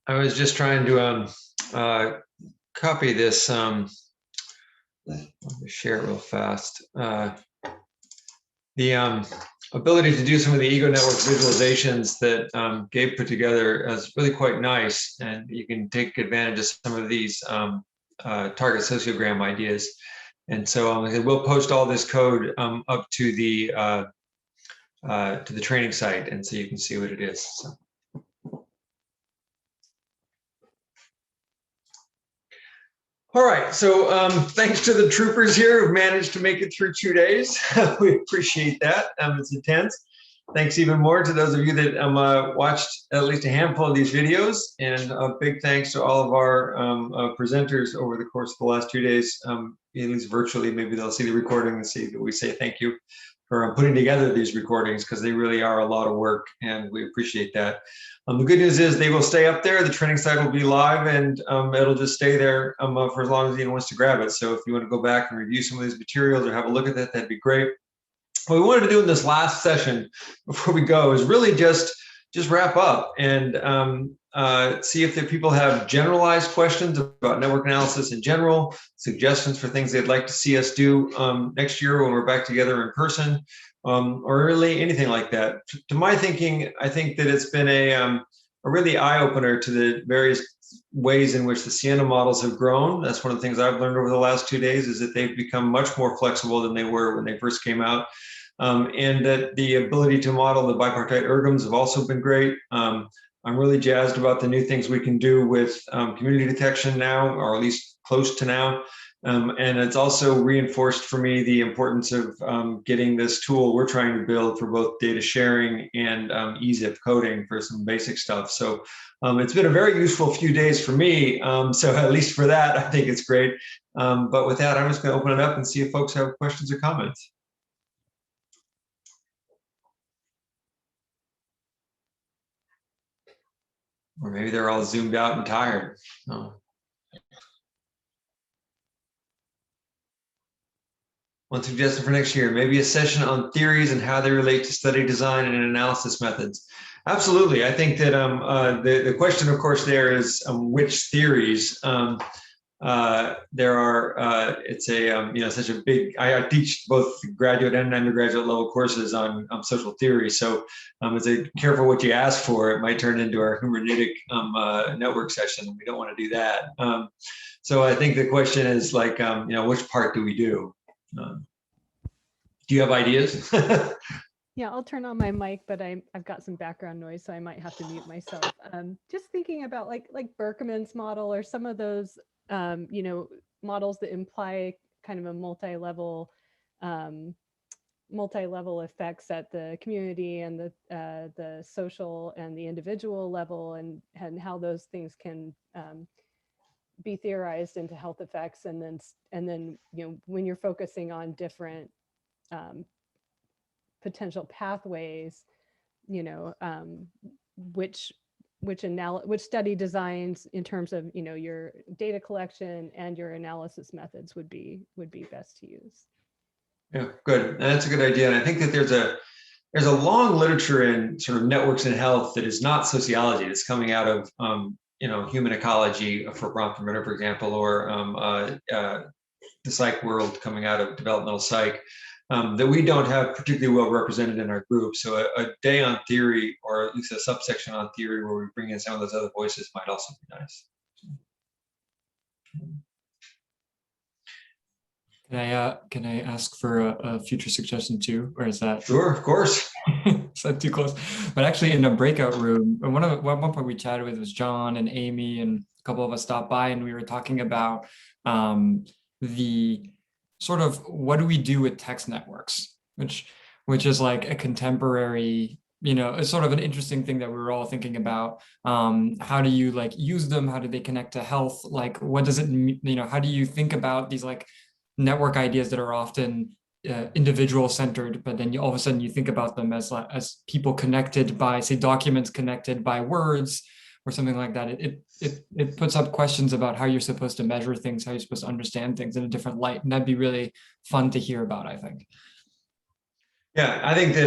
I was just trying to copy this. Let me share it real fast. The ability to do some of the ego network visualizations that Gabe put together is really quite nice, and you can take advantage of some of these target sociogram ideas. And so we'll post all this code up to the training site, and so you can see what it is. So. All right, so thanks to the troopers here who've managed to make it through 2 days. We appreciate that. It's intense. Thanks even more to those of you that watched at least a handful of these videos, and a big thanks to all of our presenters over the course of the last 2 days, at least virtually. Maybe they'll see the recording and see that we say thank you for putting together these recordings, because they really are a lot of work, and we appreciate that. The good news is they will stay up there. The training site will be live, and it'll just stay there for as long as anyone wants to grab it. So if you want to go back and review some of these materials or have a look at that, that'd be great. What we wanted to do in this last session before we go is really just wrap up and see if the people have generalized questions about network analysis in general, suggestions for things they'd like to see us do next year when we're back together in person, or really anything like that. To my thinking, I think that it's been a really eye-opener to the various ways in which the Siena models have grown. That's one of the things I've learned over the last 2 days, is that they've become much more flexible than they were when they first came out. And that the ability to model the bipartite ergoms have also been great. I'm really jazzed about the new things we can do with community detection now, or at least close to now. And it's also reinforced for me the importance of getting this tool we're trying to build for both data sharing and EZIP coding for some basic stuff. So it's been a very useful few days for me. So at least for that, I think it's great. But with that, I'm just going to open it up and see if folks have questions or comments. Or maybe they're all zoomed out and tired. Oh. One suggestion for next year, maybe a session on theories and how they relate to study design and analysis methods. Absolutely. I think that the question, of course, there is which theories. There are, it's a, such a big, I teach both graduate and undergraduate level courses on social theory. So it's a careful what you ask for. It might turn into our hermeneutic network session. We don't want to do that. So I think the question is like, which part do we do? Do you have ideas? Yeah, I'll turn on my mic, but I've got some background noise, so I might have to mute myself. Just thinking about like Berkman's model or some of those models that imply kind of a multi-level effects at the community and the social and the individual level, and how those things can be theorized into health effects, and then when you're focusing on different potential pathways, which study designs in terms of your data collection and your analysis methods would be best to use. Yeah, good. And that's a good idea. And I think that there's a long literature in sort of networks in health that is not sociology. It's coming out of human ecology for Bronfman Ritter, for example, or the psych world coming out of developmental psych, that we don't have particularly well represented in our group. So a day on theory, or at least a subsection on theory where we bring in some of those other voices, might also be nice. Can I ask for a future suggestion too, or is that? Sure, of course. Is that too close? But actually, in a breakout room, at one point we chatted with was John and Amy, and a couple of us stopped by, and we were talking about the sort of what do we do with text networks, which is like a contemporary, it's sort of an interesting thing that we were all thinking about. How do you like use them? How do they connect to health? Like, what does it mean? How do you think about these like network ideas that are often individual centered, but then all of a sudden you think about them as people connected by, say, documents connected by words or something like that. It puts up questions about how you're supposed to measure things, how you're supposed to understand things in a different light, and that'd be really fun to hear about, I think. Yeah, I think that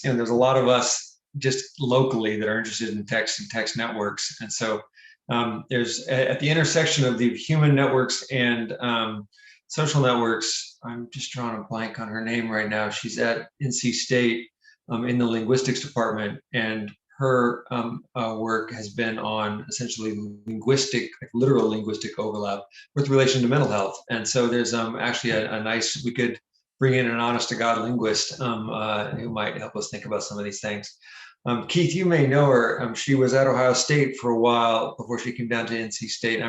there's a lot of us just locally that are interested in text and text networks. And so there's at the intersection of the human networks and social networks, I'm just drawing a blank on her name right now. She's at NC State in the linguistics department, and her work has been on essentially linguistic, like literal linguistic overlap with relation to mental health. And so there's actually a nice, we could bring in an honest to God linguist who might help us think about some of these things. Keith, you may know her. She was at Ohio State for a while before she came down to NC State.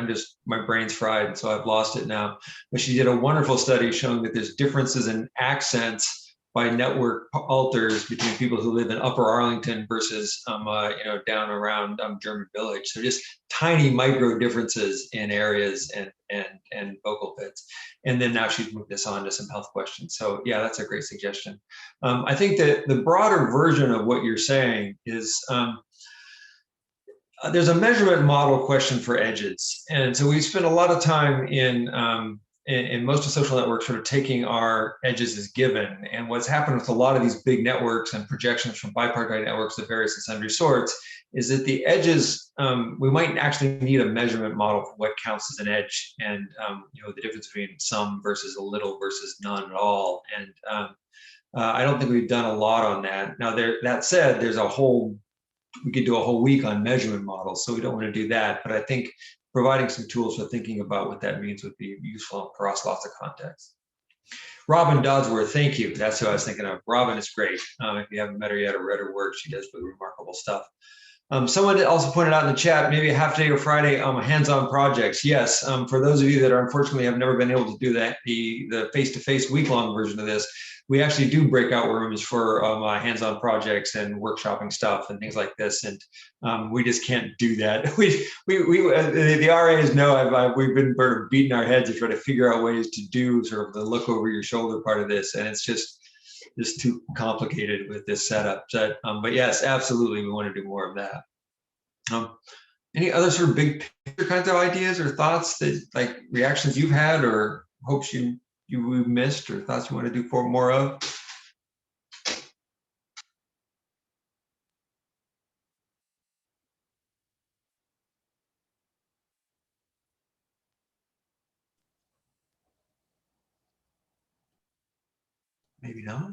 My brain's fried, so I've lost it now. But she did a wonderful study showing that there's differences in accents by network alters between people who live in Upper Arlington versus, down around German Village. So just tiny micro differences in areas and vocal bits. And then now she's moved us on to some health questions. So yeah, that's a great suggestion. I think that the broader version of what you're saying is there's a measurement model question for edges. And so we spend a lot of time in most of social networks sort of taking our edges as given. And what's happened with a lot of these big networks and projections from bipartite networks of various and sundry sorts is that the edges, we might actually need a measurement model for what counts as an edge, and the difference between some versus a little versus none at all. And I don't think we've done a lot on that. Now, that said, we could do a whole week on measurement models, so we don't want to do that. But I think providing some tools for thinking about what that means would be useful across lots of contexts. Robin Dodsworth, thank you. That's who I was thinking of. Robin is great. If you haven't met her yet or read her work, she does really remarkable stuff. Someone also pointed out in the chat, maybe a half day or Friday hands-on projects. Yes, for those of you that unfortunately have never been able to do that, the face-to-face week-long version of this, we actually do breakout rooms for hands-on projects and workshopping stuff and things like this, and we just can't do that. The RAs know we've been sort of beating our heads to try to figure out ways to do sort of the look over your shoulder part of this, and it's just too complicated with this setup. But yes, absolutely, we want to do more of that. Any other sort of big picture kinds of ideas or thoughts that, like, reactions you've had or hopes you missed or thoughts you want to do more of? Maybe not.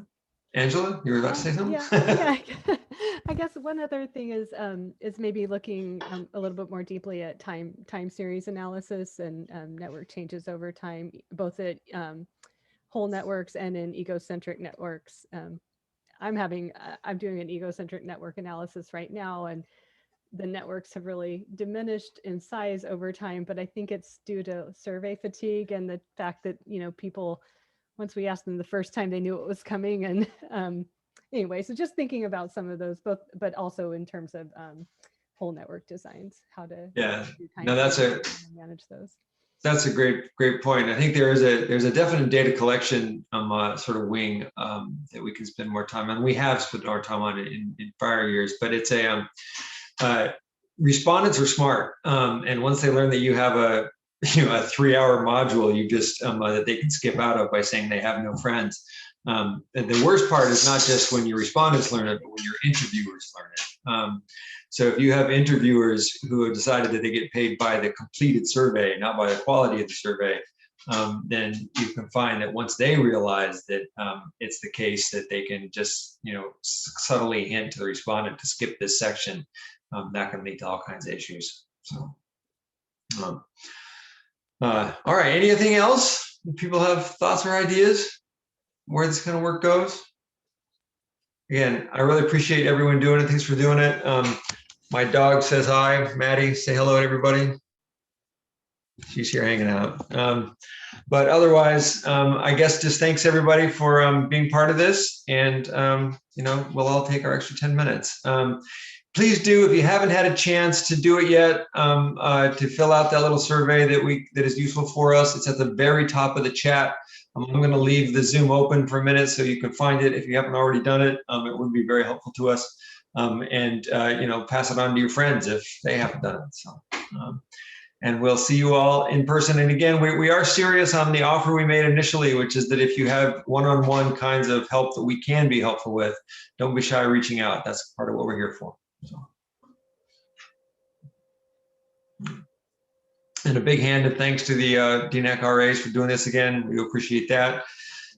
Angela, you were about to say something? Yeah. I guess one other thing is maybe looking a little bit more deeply at time series analysis and network changes over time, both at whole networks and in egocentric networks. I'm doing an egocentric network analysis right now, and the networks have really diminished in size over time, but I think it's due to survey fatigue and the fact that, people, once we asked them the first time, they knew it was coming. And anyway, so just thinking about some of those, but also in terms of whole network designs, how to manage those. That's a great point. I think there's a definite data collection sort of wing that we can spend more time on. We have spent our time on it in prior years, but it's respondents are smart, and once they learn that you have a 3-hour module you just that they can skip out of by saying they have no friends. And the worst part is not just when your respondents learn it, but when your interviewers learn it. So if you have interviewers who have decided that they get paid by the completed survey, not by the quality of the survey, then you can find that once they realize that it's the case that they can just subtly hint to the respondent to skip this section, that can lead to all kinds of issues. So, all right. Anything else? Do people have thoughts or ideas where this kind of work goes? Again, I really appreciate everyone doing it. Thanks for doing it. My dog says hi. Maddie, say hello to everybody. She's here hanging out. But otherwise, I guess just thanks everybody for being part of this. And, we'll all take our extra 10 minutes. Please do, if you haven't had a chance to do it yet, to fill out that little survey that is useful for us. It's at the very top of the chat. I'm going to leave the Zoom open for a minute so you can find it if you haven't already done it. It would be very helpful to us. And pass it on to your friends if they haven't done it. So, And we'll see you all in person. And again, we are serious on the offer we made initially, which is that if you have one-on-one kinds of help that we can be helpful with, don't be shy reaching out. That's part of what we're here for. So. And a big hand of thanks to the DNAC RAs for doing this again. We appreciate that.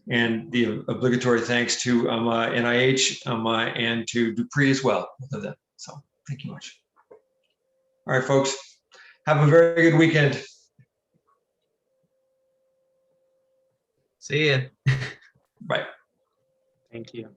And the obligatory thanks to NIH and to Dupree as well, both of them. So thank you much. All right, folks, have a very good weekend. See ya. Bye. Thank you.